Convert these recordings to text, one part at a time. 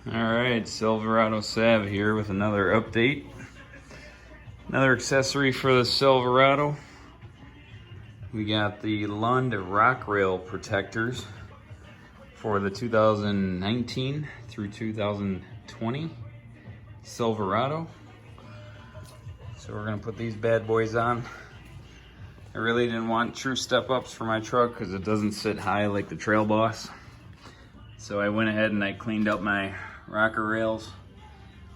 Alright, Silverado Sav here with another update. Another accessory for the Silverado. We got the Lund rock rail protectors for the 2019 through 2020 Silverado. So we're gonna put these bad boys on. I really didn't want true step-ups for my truck because it doesn't sit high like the Trail Boss. So I went ahead and I cleaned up my rocker rails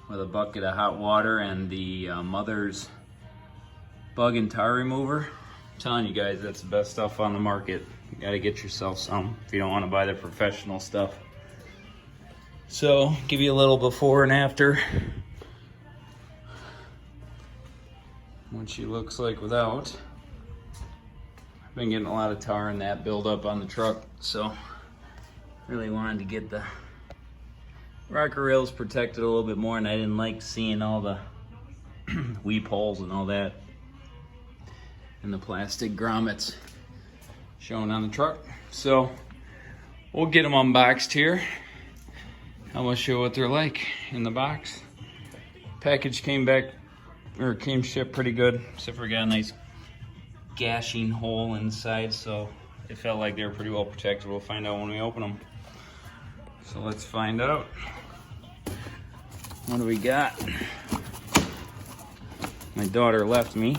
with a bucket of hot water and the Mother's bug and tar remover. I'm telling you guys, that's the best stuff on the market. You gotta get yourself some if you don't want to buy the professional stuff. So, give you a little before and after. What she looks like without. I've been getting a lot of tar and that buildup on the truck, so really wanted to get the rocker rails protected a little bit more, and I didn't like seeing all the weep holes and all that and the plastic grommets showing on the truck. So we'll get them unboxed here. I'm gonna show what they're like in the box. Package came shipped pretty good, except for we got a nice gashing hole inside, so it felt like they were pretty well protected. We'll find out when we open them. So let's find out. What do we got? My daughter left me,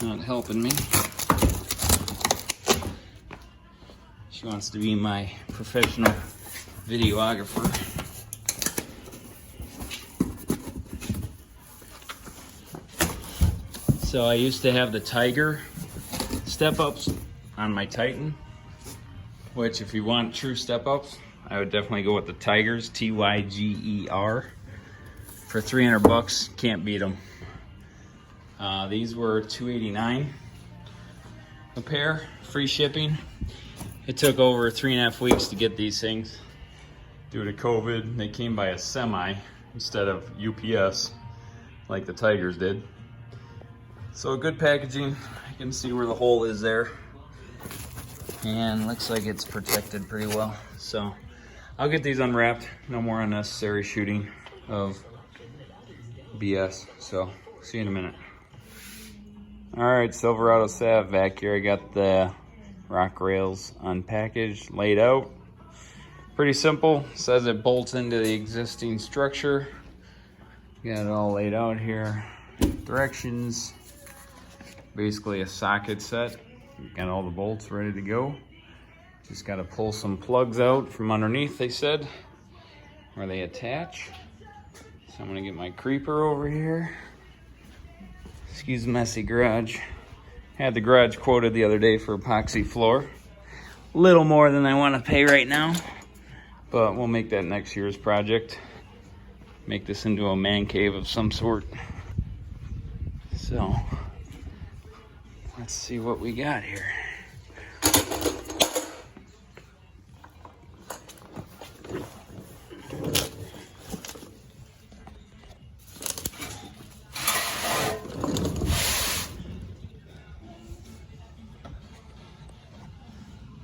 not helping me. She wants to be my professional videographer. So I used to have the Tiger step-ups on my Titan, which if you want true step-ups, I would definitely go with the Tigers, T-Y-G-E-R. For 300 bucks, can't beat them. These were $289 a pair, free shipping. It took over 3.5 weeks to get these things. Due to COVID, they came by a semi instead of UPS like the Tigers did. So good packaging. You can see where the hole is there. And looks like it's protected pretty well. So I'll get these unwrapped. No more unnecessary shooting of BS. So see you in a minute. All right, Silverado Sav back here. I got the rock rails unpackaged, laid out. Pretty simple. Says it bolts into the existing structure. Got it all laid out here. Directions. Basically a socket set. Got all the bolts ready to go. Just got to pull some plugs out from underneath, they said, where they attach. So I'm going to get my creeper over here. Excuse the messy garage. Had the garage quoted the other day for epoxy floor. Little more than I want to pay right now, but we'll make that next year's project. Make this into a man cave of some sort. So let's see what we got here.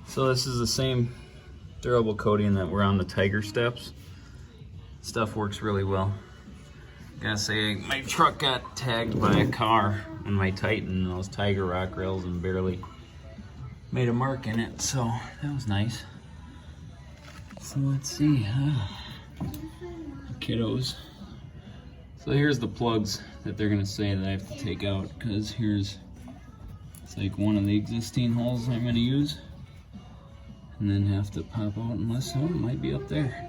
So this is the same durable coating that were on the Tiger steps. Stuff works really well. Gotta say, my truck got tagged by a car in my Titan, those Tiger rock rails, and barely made a mark in it, so that was nice. So let's see, kiddos. So here's the plugs that they're gonna say that I have to take out, because it's like one of the existing holes I'm gonna use, and then have to pop out, unless it might be up there.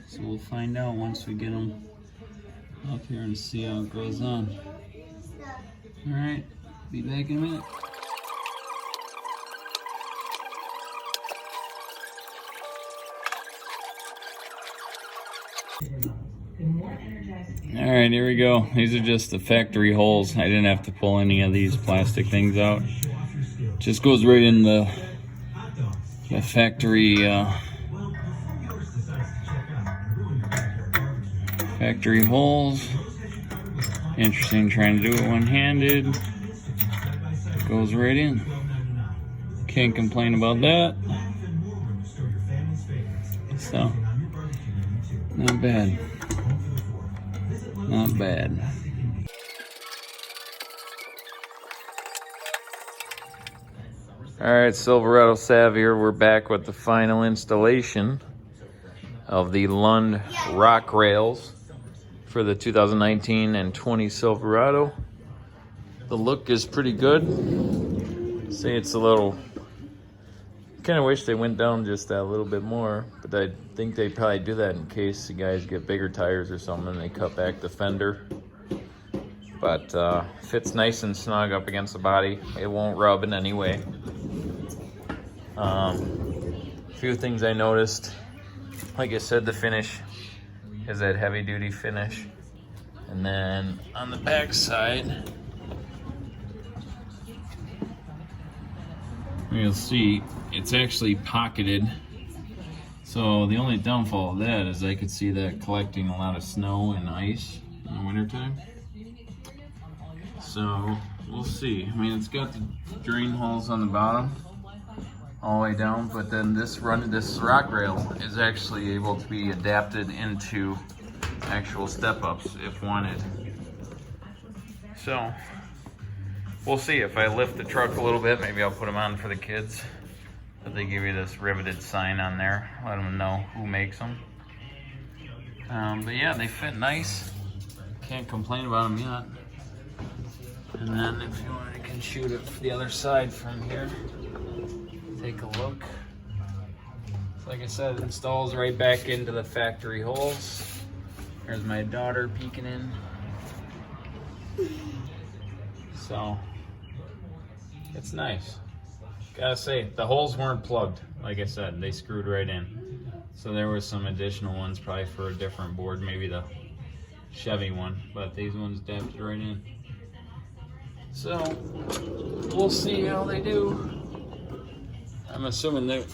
So we'll find out once we get them up here and see how it goes on. All right, be back in a minute. All right, here we go. These are just the factory holes. I didn't have to pull any of these plastic things out. Just goes right in the factory factory holes. Interesting trying to do it one-handed. Goes right in. Can't complain about that. So Not bad. Not bad. All right, Silverado Savior, we're back with the final installation of the Lund rock rails for the 2019 and 20 Silverado. The look is pretty good. Say it's a little, kind of wish they went down just that little bit more, but I think they probably do that in case the guys get bigger tires or something. They cut back the fender. But fits nice and snug up against the body. It won't rub in any way. A few things I noticed. Like I said, the finish is that heavy duty finish. And then on the back side, you'll see it's actually pocketed. So the only downfall of that is I could see that collecting a lot of snow and ice in the wintertime. So we'll see. I mean, it's got the drain holes on the bottom all the way down, but then this rock rail is actually able to be adapted into actual step-ups if wanted. So we'll see. If I lift the truck a little bit, maybe I'll put them on for the kids. But they give you this riveted sign on there, let them know who makes them. But yeah, they fit nice. Can't complain about them yet. And then if you want, you can shoot it the other side from here. Take a look. So like I said, it installs right back into the factory holes. There's my daughter peeking in. So, it's nice. Gotta say, the holes weren't plugged. Like I said, they screwed right in. So there was some additional ones probably for a different board, maybe the Chevy one, but these ones dapped right in. So, we'll see how they do. I'm assuming they'll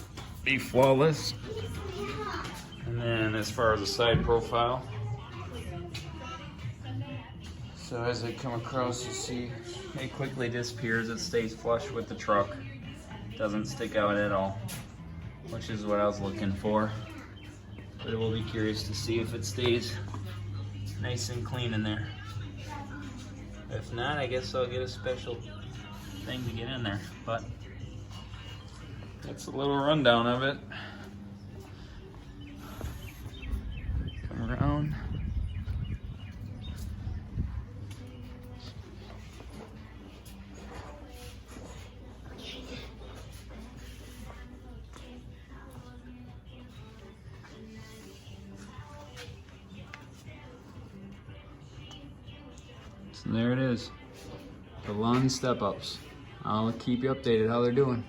be flawless. And then as far as the side profile, so as they come across, you see it quickly disappears. It stays flush with the truck. Doesn't stick out at all, which is what I was looking for. But it will be curious to see if it stays nice and clean in there. If not, I guess I'll get a special thing to get in there. But that's a little rundown of it. Come around. So there it is, the Lund step-ups. I'll keep you updated how they're doing.